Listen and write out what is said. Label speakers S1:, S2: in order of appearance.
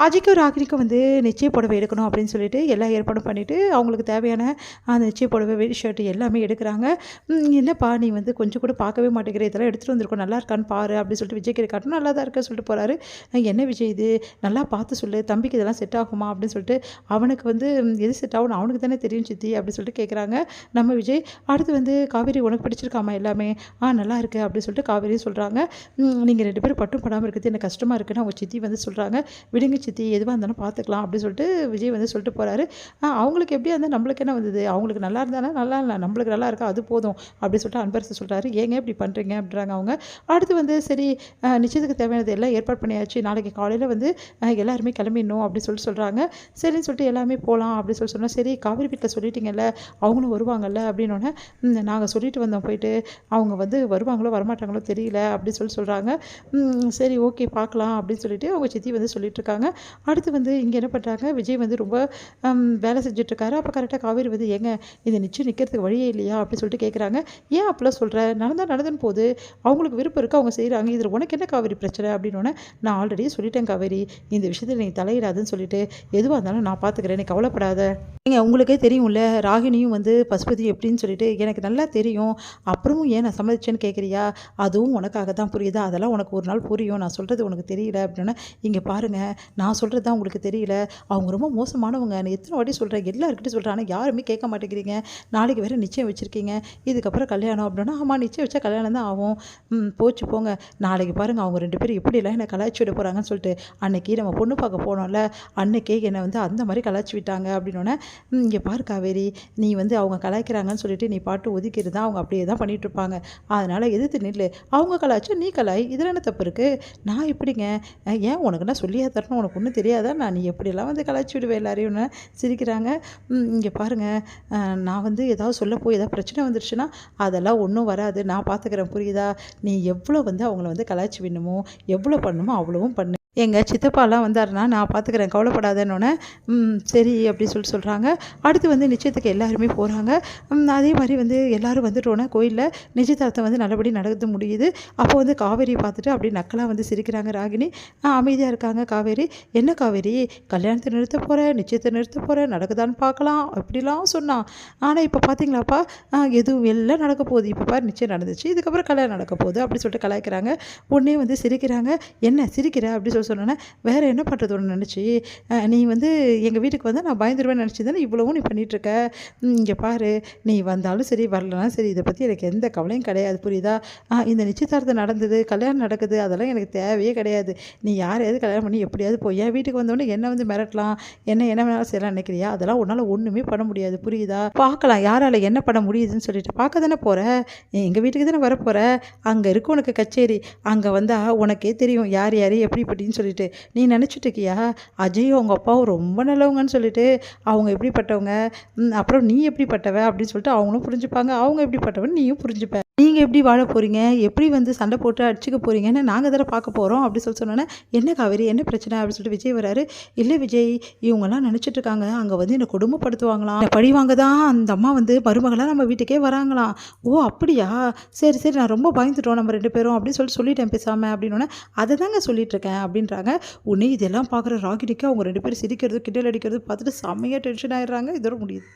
S1: அஜய்க்கும் ராகினிக்கும் வந்து நிச்சய புடவை எடுக்கணும் அப்படின்னு சொல்லிட்டு எல்லா ஏற்பாடும் பண்ணிவிட்டு அவங்களுக்கு தேவையான அந்த நிச்சய புடவை வெடி ஷர்ட் எல்லாமே எடுக்கிறாங்க. என்னப்பா நீ வந்து கொஞ்சம் கூட பார்க்கவே மாட்டேங்கிற, இதெல்லாம் எடுத்துகிட்டு வந்திருக்கோம், நல்லா இருக்கான்னு பாரு அப்படின்னு சொல்லிட்டு விஜய் கிட்ட காட்டணும். நல்லா தான் இருக்குன்னு சொல்லிட்டு போகிறாரு. என்ன விஜய் இது, நல்லா பார்த்து சொல்லு, தம்பிக்கு இதெல்லாம் செட் ஆகுமா அப்படின்னு சொல்லிட்டு அவனுக்கு வந்து எது செட் ஆகும்னு அவனுக்கு தானே தெரியும் சித்தி அப்படின்னு சொல்லிட்டு கேட்குறாங்க நம்ம விஜய். அடுத்து வந்து காவேரி உனக்கு பிடிச்சிருக்காமா எல்லாமே, நல்லா இருக்குது அப்படின்னு சொல்லிட்டு காவேரியும் சொல்கிறாங்க. நீங்கள் 2 பேரும் பட்டும் படாமல் இருக்கிறது எனக்கு கஷ்டமாக இருக்குன்னு அவங்க சித்தி வந்து சொல்கிறாங்க. விடுங்க சித்தி, எதுவாக இருந்தாலும் பார்த்துக்கலாம் அப்படின்னு சொல்லிட்டு விஜய் வந்து சொல்லிட்டு போகிறாரு. அவங்களுக்கு எப்படியா இருந்தால் நம்மளுக்கு என்ன வந்தது, அவங்களுக்கு நல்லா இருந்தாலும் நல்லா இல்லை, நம்மளுக்கு நல்லா இருக்கா அது போதும் அப்படின்னு சொல்லிட்டு அன்பரசு சொல்கிறாரு. ஏங்க இப்படி பண்ணுறீங்க அப்படின்றாங்க அவங்க. அடுத்து வந்து சரி நிச்சயத்துக்கு தேவையானது எல்லாம் ஏற்பாடு பண்ணியாச்சு, நாளைக்கு காலையில் வந்து எல்லாருமே கிளம்பிடணும் அப்படின்னு சொல்லிட்டு சொல்கிறாங்க. சரின்னு சொல்லிட்டு எல்லாமே போகலாம் அப்படின்னு சொல்லி சொன்னால், சரி காவிரி வீட்டில் சொல்லிட்டீங்கல்ல அவங்களும் வருவாங்கல்ல அப்படின்னோடனே, நாங்கள் சொல்லிட்டு வந்தோம் போயிட்டு, அவங்க வந்து வருவாங்களோ வரமாட்டாங்களோ தெரியல அப்படின்னு சொல்லி சொல்கிறாங்க. சரி ஓகே பார்க்கலாம் அப்படின்னு சொல்லிட்டு அவங்க சித்தி வந்து சொல்லிட்டு இருக்காங்க. அடுத்து வந்து இங்கே என்ன பண்ணுறாங்க, விஜய் வந்து ரொம்ப வேலை செஞ்சுட்ருக்காரு. அப்போ கரெக்டாக காவேரி வந்து ஏங்க இது நிச்சயம் நிற்கிறதுக்கு வழியே இல்லையா அப்படின்னு சொல்லிட்டு கேட்குறாங்க. ஏன் அப்போலாம் சொல்கிற, நடந்துன்னு போது அவங்களுக்கு விருப்பம் இருக்குது, அவங்க செய்கிறாங்க, இதில் உனக்கு என்ன காவேரி பிரச்சனை அப்படின்னோடனே, நான் ஆல்ரெடி சொல்லிட்டேன் காவேரி, இந்த விஷயத்தில் நீ தலையிடாதுன்னு சொல்லிட்டு, எதுவாக இருந்தாலும் நான் பார்த்துக்கிறேன், நீ கவலைப்படாத. ஏங்க உங்களுக்கே தெரியும்ல ராகினியும் வந்து பசுபதி எப்படின்னு சொல்லிட்டு எனக்கு நல்லா தெரியும், அப்புறமும் ஏன் நான் சம்மதிச்சேன்னு கேட்குறியா, அதுவும் உனக்காக தான் புரியுதா, அதெல்லாம் உனக்கு ஒரு நாள் புரியும், நான் சொல்கிறது உனக்கு தெரியல அப்படின்னா, இங்கே பாருங்கள் நான் சொல்கிறது தான் உங்களுக்கு தெரியல, அவங்க ரொம்ப மோசமானவங்க, நான் எத்தனை வாட்டி சொல்கிறேன், எல்லாருக்கிட்டையும் சொல்கிறேன், ஆனால் யாருமே கேட்க மாட்டேங்கிறீங்க, நாளைக்கு வேறு நிச்சயம் வச்சுருக்கீங்க, இதுக்கப்புறம் கல்யாணம் அப்படின்னா, ஆமாம் நிச்சயம் வச்சா கல்யாணம் தான் ஆகும், போச்சு போங்க, நாளைக்கு பாருங்கள் அவங்க 2 பேரும் எப்படிலாம் என்னை கலாய்ச்சி விட போகிறாங்கன்னு சொல்லிட்டு, அன்னைக்கு நம்ம பொண்ணு பார்க்க போனோம்ல, அன்னைக்கே என்னை வந்து அந்த மாதிரி கலாய்ச்சி விட்டாங்க அப்படின்னோடனே, இங்கே பாரு காவேரி, நீ வந்து அவங்க கலாய்க்கிறாங்கன்னு சொல்லிட்டு நீ பாட்டு ஒதுக்கிறது தான், அவங்க அப்படியே தான் பண்ணிகிட்ருப்பாங்க, அதனால் எதிர்த்து நில்லு, அவங்க கலாய்ச்சா நீ கலாய், இதில் என்ன தப்பு இருக்குது, நான் எப்படிங்க, ஏன் உனக்கு நான் சொல்லியா தரணும், உனக்கு ஒன்றும் தெரியாதா, நீ எப்படியெல்லாம் வந்து கலாய்ச்சி விடுவேன் எல்லாரையும் சிரிக்கிறாங்க. இங்கே பாருங்கள், நான் வந்து ஏதாவது சொல்ல போய் ஏதாவது பிரச்சனை வந்துருச்சுன்னா அதெல்லாம் ஒன்றும் வராது, நான் பார்த்துக்கிறேன் புரியுதா, நீ எவ்வளோ வந்து அவங்கள வந்து கலாய்ச்சி விடணுமோ எவ்வளோ பண்ணணுமோ அவ்வளவும் பண்ணு, எங்கள் சித்தப்பாலாம் வந்தாருன்னா நான் பார்த்துக்கிறேன் கவலைப்படாதேன்னொன்னே, சரி அப்படின்னு சொல்கிறாங்க. அடுத்து வந்து நிச்சயத்துக்கு எல்லாருமே போகிறாங்க. அதே மாதிரி வந்து எல்லோரும் வந்துட்டோன்னே கோயிலில் நிச்சயதார்த்தம் வந்து நல்லபடி நடந்து முடியுது. அப்போ வந்து காவேரியை பார்த்துட்டு அப்படியே நக்கலாக வந்து சிரிக்கிறாங்க ராகினி. அமைதியாக இருக்காங்க காவேரி. என்ன காவேரி, கல்யாணத்தை நிறுத்த போகிறேன், நிச்சயத்தை நிறுத்த போகிறேன், நடக்குதான்னு பார்க்கலாம் அப்படிலாம் சொன்னான், ஆனால் இப்போ பார்த்தீங்களாப்பா எதுவும் எல்லாம் நடக்க போகுது, இப்போ பாரு நிச்சயம் நடந்துச்சு, இதுக்கப்புறம் கல்யாணம் நடக்க போகுது அப்படின்னு சொல்லிட்டு கலாய்க்கிறாங்க. உடனே வந்து சிரிக்கிறாங்க. என்ன சிரிக்கிற அப்படி சொன்னோன்னே, வேறு என்ன பண்ணுறது ஒன்று நினச்சி, நீ வந்து எங்கள் வீட்டுக்கு வந்து நான் பயந்துருவேன்னு நினச்சி தானே இவ்வளவும் நீ பண்ணிகிட்ருக்க, இங்கே பாரு நீ வந்தாலும் சரி வரலனாலும் சரி இதை பற்றி எனக்கு எந்த கவலையும் கிடையாது புரியுதா, இந்த நிச்சயதார்த்தம் நடந்தது, கல்யாணம் நடக்குது, அதெல்லாம் எனக்கு தேவையே கிடையாது, நீ யாரையாவது கல்யாணம் பண்ணி எப்படியாவது போய் என் வீட்டுக்கு வந்தோடனே என்ன வந்து மிரட்டலாம், என்ன வேணாலும் செய்யலாம் நினைக்கிறியா, அதெல்லாம் உன்னால் ஒன்றுமே பண்ண முடியாது புரியுதா, பார்க்கலாம் யாரால் என்ன பண்ண முடியுதுன்னு சொல்லிட்டு பார்க்க தானே போகிற, எங்கள் வீட்டுக்கு தானே வரப்போகிற, அங்கே இருக்கு உனக்கு கச்சேரி, அங்கே வந்தால் உனக்கே தெரியும் யார் யார் எப்படி இப்படின்னு சொல்லிட்டு, நீ நினச்சிட்டு இருக்கியா அஜயும் அவங்க அப்பாவும் ரொம்ப நல்லவங்கன்னு சொல்லிட்டு, அவங்க எப்படிப்பட்டவங்க, அப்புறம் நீ எப்படிப்பட்டவ அப்படின்னு சொல்லிட்டு அவங்களும் புரிஞ்சுப்பாங்க, அவங்க எப்படிப்பட்டவன்னு நீயும் புரிஞ்சுப்ப, நீங்கள் எப்படி வாழ போகிறீங்க, எப்படி வந்து சண்டை போட்டு அடிச்சுக்க போகிறீங்கன்னு நாங்கள் தானே பார்க்க போகிறோம் அப்படி சொன்னோன்னே, என்ன காவேரி என்ன பிரச்சனை அப்படின்னு சொல்லிட்டு விஜய் வராரு. இல்லை விஜய், இவங்கெல்லாம் நினச்சிட்டு இருக்காங்க அங்கே வந்து என்னை கொடுமைப்படுத்துவாங்களாம், பழி வாங்க தான் அந்த அம்மா வந்து மருமகளாக நம்ம வீட்டுக்கே வராங்களாம், ஓ அப்படியா, சரி சரி நான் ரொம்ப பயந்துட்டோம் நம்ம 2 பேரும் அப்படின்னு சொல்லிட்டேன் பேசாமல் அப்படின்னோடனே, அதை தாங்க சொல்லிட்டுருக்கேன் அப்படின்றாங்க. உடனே இதெல்லாம் பார்க்குற ராகினிக்கு அவங்க 2 பேரும் சிரிக்கிறது கிண்டல் அடிக்கிறது பார்த்துட்டு செம்மையாக டென்ஷன் ஆகிடுறாங்க. இதோட முடியுது.